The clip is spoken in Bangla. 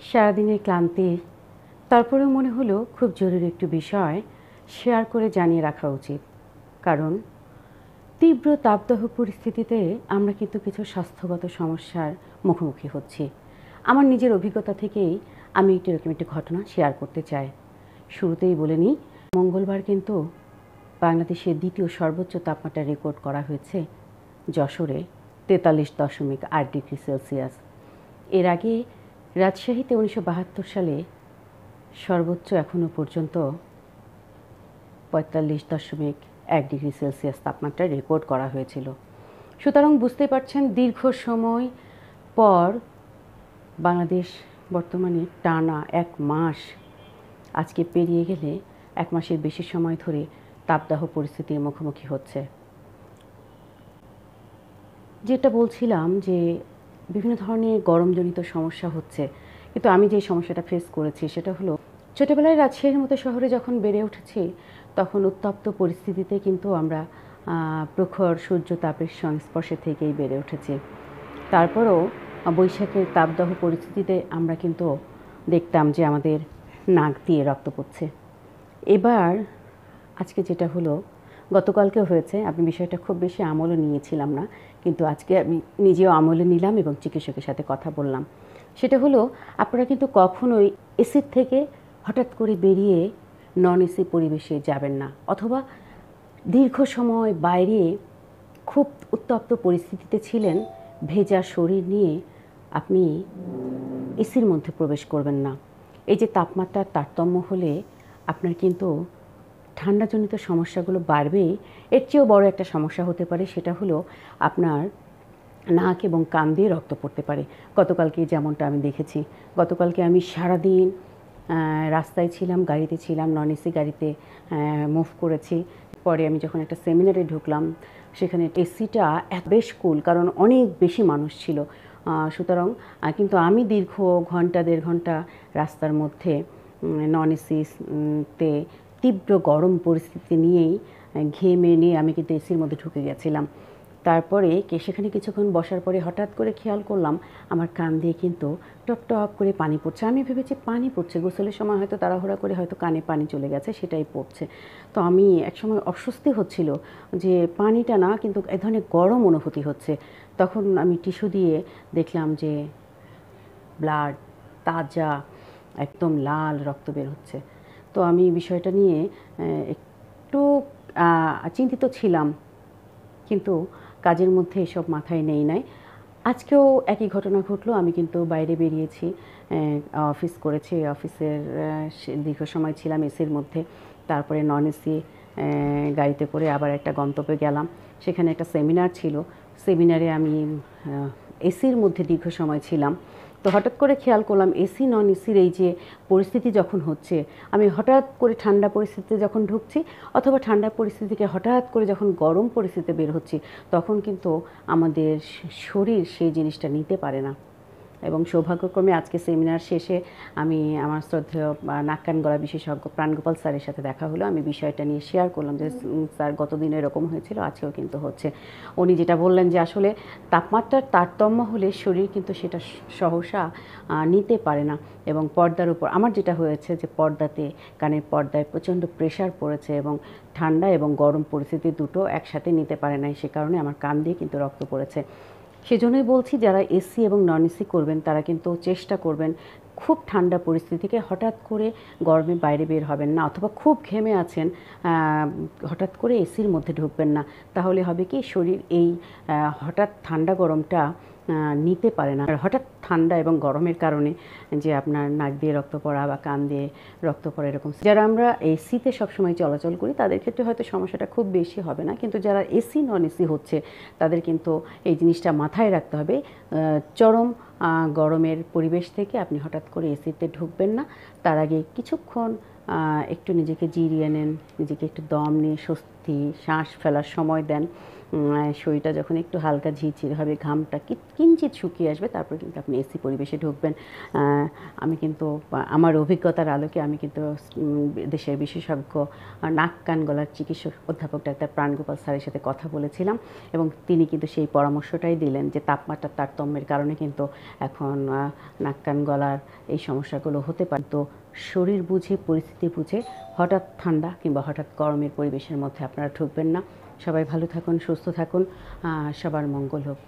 সারাদিনের ক্লান্তি, তারপরেও মনে হলো খুব জরুরি একটু বিষয় শেয়ার করে জানিয়ে রাখা উচিত। কারণ তীব্র তাপদাহ পরিস্থিতিতে আমরা কিন্তু কিছু স্বাস্থ্যগত সমস্যার মুখোমুখি হচ্ছি। আমার নিজের অভিজ্ঞতা থেকেই আমি এরকম একটি ঘটনা শেয়ার করতে চাই। শুরুতেই বলে নিই, মঙ্গলবার কিন্তু বাংলাদেশের দ্বিতীয় সর্বোচ্চ তাপমাত্রা রেকর্ড করা হয়েছে যশোরে 43.8 ডিগ্রি সেলসিয়াস। এর আগে রাজশাহীতে 1972 সালে সর্বোচ্চ এখনও পর্যন্ত 45.1 ডিগ্রি সেলসিয়াস তাপমাত্রা রেকর্ড করা হয়েছিল। সুতরাং বুঝতে পারছেন, দীর্ঘ সময় পর বাংলাদেশ বর্তমানে টানা 1 মাস, আজকে পেরিয়ে গেলে 1 মাসের বেশি সময় ধরে তাপদাহ পরিস্থিতির মুখোমুখি হচ্ছে। যেটা বলছিলাম যে বিভিন্ন ধরনের গরমজনিত সমস্যা হচ্ছে, কিন্তু আমি যে সমস্যাটা ফেস করেছি সেটা হলো, ছোটোবেলায় রাজশাহীর মতো শহরে যখন বেড়ে উঠেছি তখন উত্তপ্ত পরিস্থিতিতে কিন্তু আমরা প্রখর সূর্য তাপের সংস্পর্শে থেকেই বেড়ে উঠেছি। তারপরও বৈশাখের তাপদাহ পরিস্থিতিতে আমরা কিন্তু দেখতাম যে আমাদের নাক দিয়ে রক্ত পড়ছে। এবার আজকে যেটা হলো, গতকালকে হয়েছে, আমি বিষয়টা খুব বেশি আমলও নিয়েছিলাম না, কিন্তু আজকে আমি নিজেও আমলে নিলাম এবং চিকিৎসকের সাথে কথা বললাম। সেটা হলো, আপনারা কিন্তু কখনোই এসির থেকে হঠাৎ করে বেরিয়ে নন এসি পরিবেশে যাবেন না, অথবা দীর্ঘ সময় বাইরে খুব উত্তপ্ত পরিস্থিতিতে ছিলেন, ভেজা শরীর নিয়ে আপনি এসির মধ্যে প্রবেশ করবেন না। এই যে তাপমাত্রার তারতম্য হলে আপনার কিন্তু ঠান্ডাজনিত সমস্যাগুলো বাড়বেই। এর চেয়েও বড় একটা সমস্যা হতে পারে, সেটা হলো আপনার নাক এবং কান দিয়ে রক্ত পড়তে পারে। গতকালকে যেমনটা আমি দেখেছি, গতকালকে আমি সারাদিন রাস্তায় ছিলাম, গাড়িতে ছিলাম, নন এসি গাড়িতে মুভ করেছি। পরে আমি যখন একটা সেমিনারে ঢুকলাম, সেখানে এসিটা বেশ কুল, কারণ অনেক বেশি মানুষ ছিল। সুতরাং কিন্তু আমি দীর্ঘ ঘন্টা 1.5 ঘন্টা রাস্তার মধ্যে নন এসিতে তীব্র গরম পরিস্থিতি নিয়েই ঘেমে নিয়ে আমি কিন্তু এসির মধ্যে ঢুকে গেছিলাম। তারপরে সেখানে কিছুক্ষণ বসার পরে হঠাৎ করে খেয়াল করলাম আমার কান দিয়ে কিন্তু টপ টপ করে পানি পড়ছে। আমি ভেবেছি পানি পড়ছে, গোসলের সময় হয়তো তাড়াহুড়া করে হয়তো কানে পানি চলে গেছে, সেটাই পড়ছে। তো আমি একসময় অস্বস্তি হচ্ছিল যে পানিটা না, কিন্তু এক ধরনের গরম অনুভূতি হচ্ছে। তখন আমি টিস্যু দিয়ে দেখলাম যে ব্লাড, তাজা একদম লাল রক্ত বের হচ্ছে। তো আমি বিষয়টা নিয়ে একটু চিন্তিত ছিলাম, কিন্তু কাজের মধ্যে এসব মাথায় নাই। আজকেও একই ঘটনা ঘটলো। আমি কিন্তু বাইরে বেরিয়েছি, অফিস করেছি, অফিসের দীর্ঘ সময় ছিলাম এসির মধ্যে। তারপরে নন এসি গাড়িতে করে আবার একটা গন্তব্যে গেলাম, সেখানে একটা সেমিনার ছিল। সেমিনারে আমি এসির মধ্যে দীর্ঘ সময় ছিলাম। তো হঠাৎ করে খেয়াল করলাম এসি নন এসির এই যে পরিস্থিতি যখন হচ্ছে, আমি হঠাৎ করে ঠান্ডা পরিস্থিতিতে যখন ঢুকছি, অথবা ঠান্ডা পরিস্থিতি থেকে হঠাৎ করে যখন গরম পরিস্থিতিতে বের হচ্ছি, তখন কিন্তু আমাদের শরীর সেই জিনিসটা নিতে পারে না। এবং সৌভাগ্যক্রমে আজকে সেমিনার শেষে আমি আমার শ্রদ্ধেয় নাক কান গলা বিশেষজ্ঞ প্রাণগোপাল স্যারের সাথে দেখা হলো। আমি বিষয়টা নিয়ে শেয়ার করলাম যে স্যার, গতদিন এরকম হয়েছিল, আজকেও কিন্তু হচ্ছে। উনি যেটা বললেন যে আসলে তাপমাত্রার তারতম্য হলে শরীর কিন্তু সেটা সহসা নিতে পারে না। এবং পর্দার উপর আমার যেটা হয়েছে যে পর্দাতে, কানের পর্দায় প্রচণ্ড প্রেশার পড়েছে এবং ঠান্ডা এবং গরম পরিস্থিতি দুটো একসাথে নিতে পারে নাই, সে কারণে আমার কান দিয়ে কিন্তু রক্ত পড়েছে। সেজন্যই বলছি, যারা এসি এবং নন এসি করবেন তারা কিন্তু চেষ্টা করবেন খুব ঠান্ডা পরিস্থিতি থেকে হঠাৎ করে গরমে বাইরে বের হবেন না, অথবা খুব ঘেমে আছেন হঠাৎ করে এসির মধ্যে ঢুকবেন না। তাহলে হবে কি, শরীর এই হঠাৎ ঠান্ডা গরমটা নিতে পারে না। আর হঠাৎ ঠান্ডা এবং গরমের কারণে যে আপনার নাক দিয়ে রক্ত পড়া বা কান দিয়ে রক্ত পড়া, এরকম যারা আমরা এসিতে সবসময় চলাচল করি তাদের ক্ষেত্রে হয়তো সমস্যাটা খুব বেশি হবে না, কিন্তু যারা এসি নন এসি হচ্ছে তাদের কিন্তু এই জিনিসটা মাথায় রাখতে হবে। চরম গরমের পরিবেশ থেকে আপনি হঠাৎ করে এসিতে ঢুকবেন না। তার আগে কিছুক্ষণ একটু নিজেকে জিরিয়ে নেন, নিজেকে একটু দম নিয়ে স্বস্তি শ্বাস ফেলার সময় দেন। শরীরটা যখন একটু হালকা ঝিরঝির হবে, ঘামটা কিঞ্চিত শুকিয়ে আসবে, তারপর কিন্তু আপনি এসি পরিবেশে ঢুকবেন। আমি কিন্তু আমার অভিজ্ঞতার আলোকে আমি কিন্তু দেশের বিশেষজ্ঞ নাক কান গলার চিকিৎসক অধ্যাপক ডাক্তার প্রাণগোপাল স্যারের সাথে কথা বলেছিলাম, এবং তিনি কিন্তু সেই পরামর্শটাই দিলেন যে তাপমাত্রার তারতম্যের কারণে কিন্তু এখন নাক কান গলার এই সমস্যাগুলো হতে পারে। তো শরীর বুঝে, পরিস্থিতি বুঝে হঠাৎ ঠান্ডা কিংবা হঠাৎ গরমের পরিবেশের মধ্যে আপনারা ঢুকবেন না। সবাই ভালো থাকুন, সুস্থ থাকুন, সবার মঙ্গল হোক।